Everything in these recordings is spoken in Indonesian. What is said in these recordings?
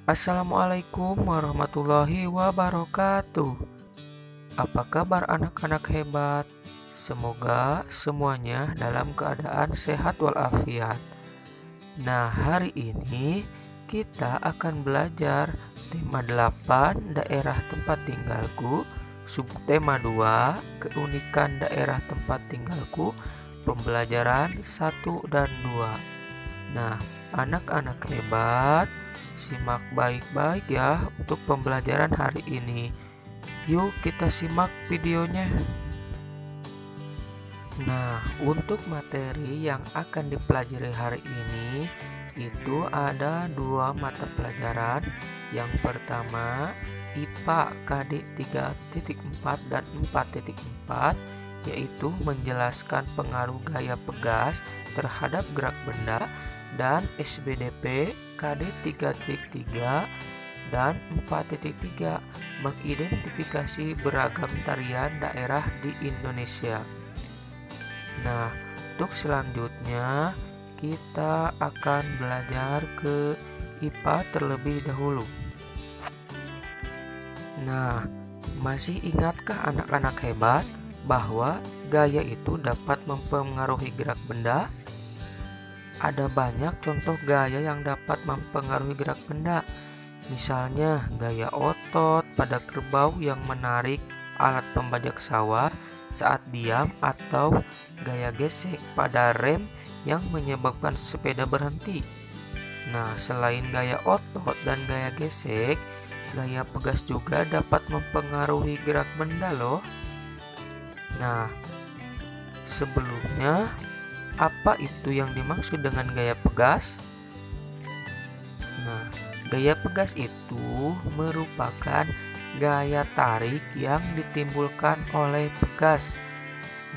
Assalamualaikum warahmatullahi wabarakatuh. Apa kabar anak-anak hebat? Semoga semuanya dalam keadaan sehat walafiat. Nah, hari ini kita akan belajar tema 8 daerah tempat tinggalku, subtema 2 keunikan daerah tempat tinggalku, pembelajaran 1 dan 2. Nah, anak-anak hebat, simak baik-baik ya untuk pembelajaran hari ini. Yuk kita simak videonya. Nah, untuk materi yang akan dipelajari hari ini itu ada 2 mata pelajaran. Yang pertama IPA KD 3.4 dan 4.4, yaitu menjelaskan pengaruh gaya pegas terhadap gerak benda, dan SBDP KD 3.3 dan 4.3 mengidentifikasi beragam tarian daerah di Indonesia. Nah, untuk selanjutnya kita akan belajar ke IPA terlebih dahulu. Nah, masih ingatkah anak-anak hebat bahwa gaya itu dapat mempengaruhi gerak benda? Ada banyak contoh gaya yang dapat mempengaruhi gerak benda. Misalnya gaya otot pada kerbau yang menarik alat pembajak sawah saat diam, atau gaya gesek pada rem yang menyebabkan sepeda berhenti. Nah, selain gaya otot dan gaya gesek, gaya pegas juga dapat mempengaruhi gerak benda loh. Nah, sebelumnya apa itu yang dimaksud dengan gaya pegas? Nah, gaya pegas itu merupakan gaya tarik yang ditimbulkan oleh pegas.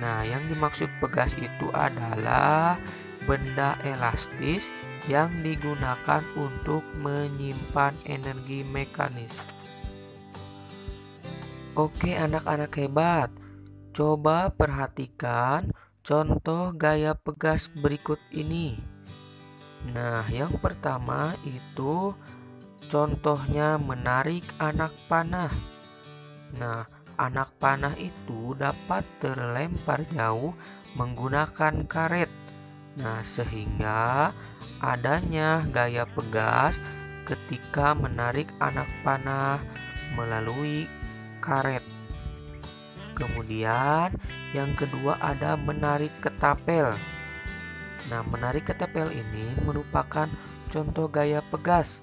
Nah, yang dimaksud pegas itu adalah benda elastis yang digunakan untuk menyimpan energi mekanis. Oke anak-anak hebat, coba perhatikan contoh gaya pegas berikut ini. Nah, yang pertama itu contohnya menarik anak panah. Nah, anak panah itu dapat terlempar jauh menggunakan karet. Nah, sehingga adanya gaya pegas ketika menarik anak panah melalui karet. Kemudian yang kedua ada menarik ketapel. Nah, menarik ketapel ini merupakan contoh gaya pegas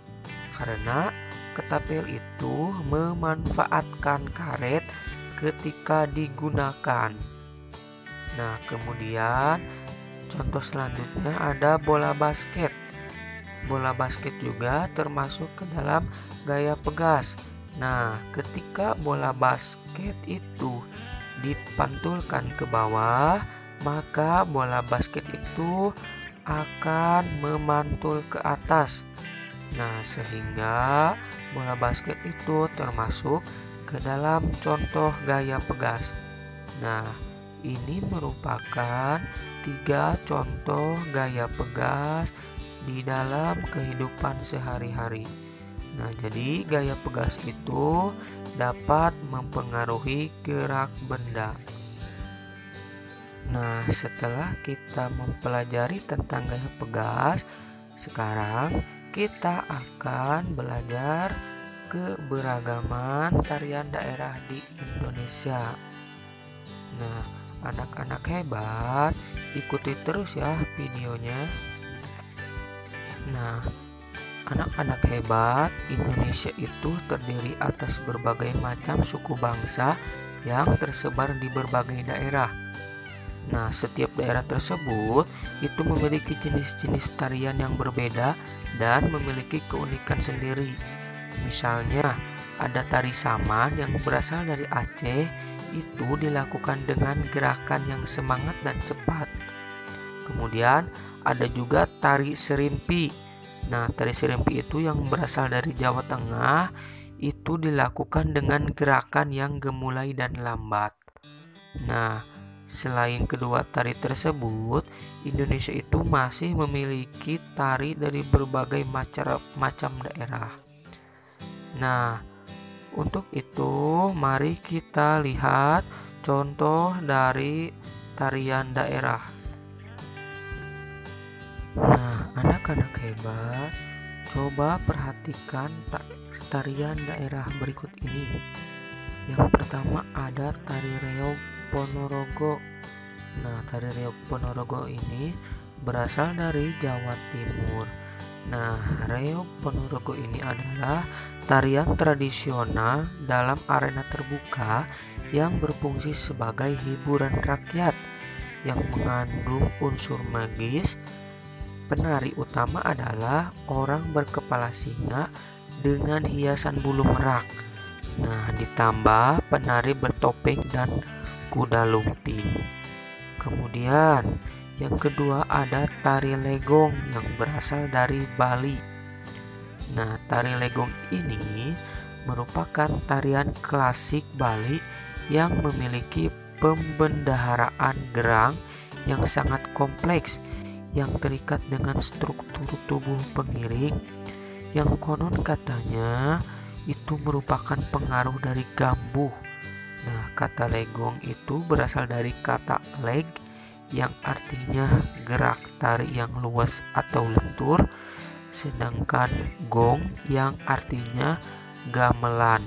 karena ketapel itu memanfaatkan karet ketika digunakan. Nah, kemudian contoh selanjutnya ada bola basket. Bola basket juga termasuk ke dalam gaya pegas. Nah, ketika bola basket itu dipantulkan ke bawah, maka bola basket itu akan memantul ke atas. Nah, sehingga bola basket itu termasuk ke dalam contoh gaya pegas. Nah, ini merupakan 3 contoh gaya pegas di dalam kehidupan sehari-hari. Nah, jadi gaya pegas itu dapat mempengaruhi gerak benda. Nah, setelah kita mempelajari tentang gaya pegas, sekarang kita akan belajar keberagaman tarian daerah di Indonesia. Nah, anak-anak hebat, ikuti terus ya videonya. Nah, anak-anak hebat, Indonesia itu terdiri atas berbagai macam suku bangsa yang tersebar di berbagai daerah. Nah, setiap daerah tersebut itu memiliki jenis-jenis tarian yang berbeda dan memiliki keunikan sendiri. Misalnya, ada tari saman yang berasal dari Aceh, itu dilakukan dengan gerakan yang semangat dan cepat. Kemudian, ada juga tari serimpi. Nah, tari serimpi itu yang berasal dari Jawa Tengah, itu dilakukan dengan gerakan yang gemulai dan lambat. Nah, selain kedua tari tersebut, Indonesia itu masih memiliki tari dari berbagai macam daerah. Nah, untuk itu mari kita lihat contoh dari tarian daerah. Nah, anak-anak hebat, coba perhatikan tarian daerah berikut ini. Yang pertama ada tari reog Ponorogo. Nah, tari reog Ponorogo ini berasal dari Jawa Timur. Nah, reog Ponorogo ini adalah tarian tradisional dalam arena terbuka yang berfungsi sebagai hiburan rakyat yang mengandung unsur magis. Penari utama adalah orang berkepala singa dengan hiasan bulu merak. Nah, ditambah penari bertopeng dan kuda lumping. Kemudian yang kedua ada tari legong yang berasal dari Bali. Nah, tari legong ini merupakan tarian klasik Bali yang memiliki pembendaharaan gerang yang sangat kompleks yang terikat dengan struktur tubuh pengiring yang konon katanya itu merupakan pengaruh dari gambuh. Nah, kata legong itu berasal dari kata leg yang artinya gerak tari yang luas atau lentur, sedangkan gong yang artinya gamelan.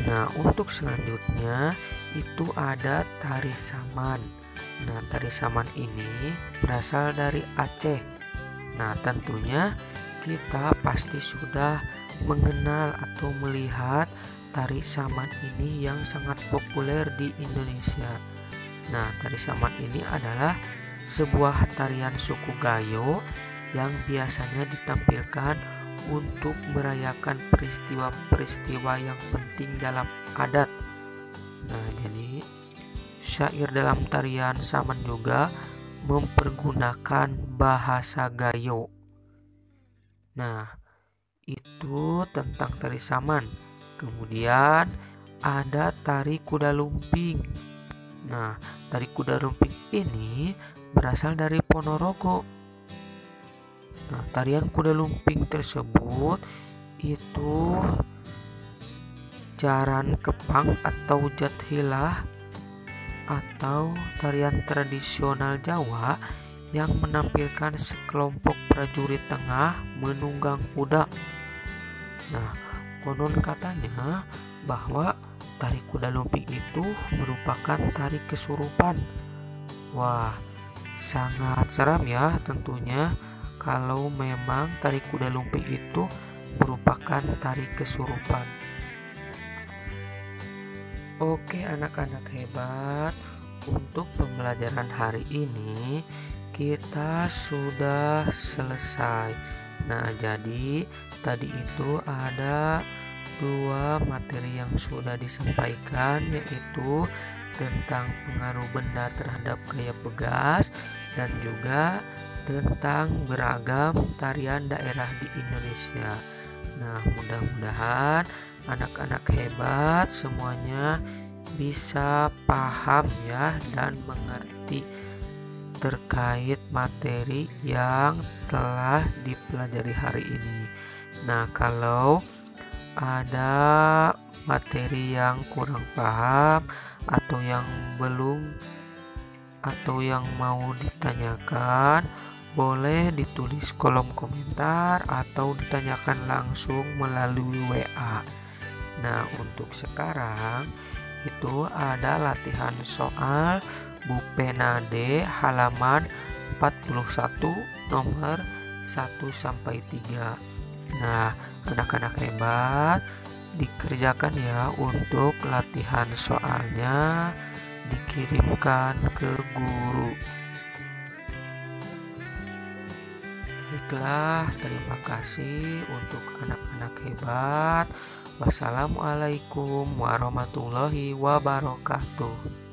Nah, untuk selanjutnya itu ada tari saman. Nah, tari saman ini berasal dari Aceh. Nah, tentunya kita pasti sudah mengenal atau melihat tari saman ini yang sangat populer di Indonesia. Nah, tari saman ini adalah sebuah tarian suku Gayo yang biasanya ditampilkan untuk merayakan peristiwa-peristiwa yang penting dalam adat. Nah, jadi syair dalam tarian saman juga mempergunakan bahasa Gayo. Nah, itu tentang tari saman. Kemudian ada tari kuda lumping. Nah, tari kuda lumping ini berasal dari Ponorogo. Nah, tarian kuda lumping tersebut itu jaran kepang atau jathilah atau tarian tradisional Jawa yang menampilkan sekelompok prajurit tengah menunggang kuda. Nah, konon katanya bahwa tari kuda lumping itu merupakan tari kesurupan. Wah, sangat seram ya tentunya kalau memang tari kuda lumping itu merupakan tari kesurupan. Oke anak-anak hebat, untuk pembelajaran hari ini kita sudah selesai. Nah, jadi tadi itu ada 2 materi yang sudah disampaikan, yaitu tentang pengaruh benda terhadap gaya pegas dan juga tentang beragam tarian daerah di Indonesia. Nah, mudah-mudahan anak-anak hebat semuanya bisa paham ya dan mengerti terkait materi yang telah dipelajari hari ini. Nah, kalau ada materi yang kurang paham atau yang belum atau yang mau ditanyakan, boleh ditulis kolom komentar atau ditanyakan langsung melalui WA. Nah, untuk sekarang itu ada latihan soal Bu Penade halaman 41 nomor 1-3. Nah, anak-anak hebat, dikerjakan ya untuk latihan soalnya, dikirimkan ke guru. Baiklah, terima kasih untuk anak-anak hebat. Wassalamualaikum warahmatullahi wabarakatuh.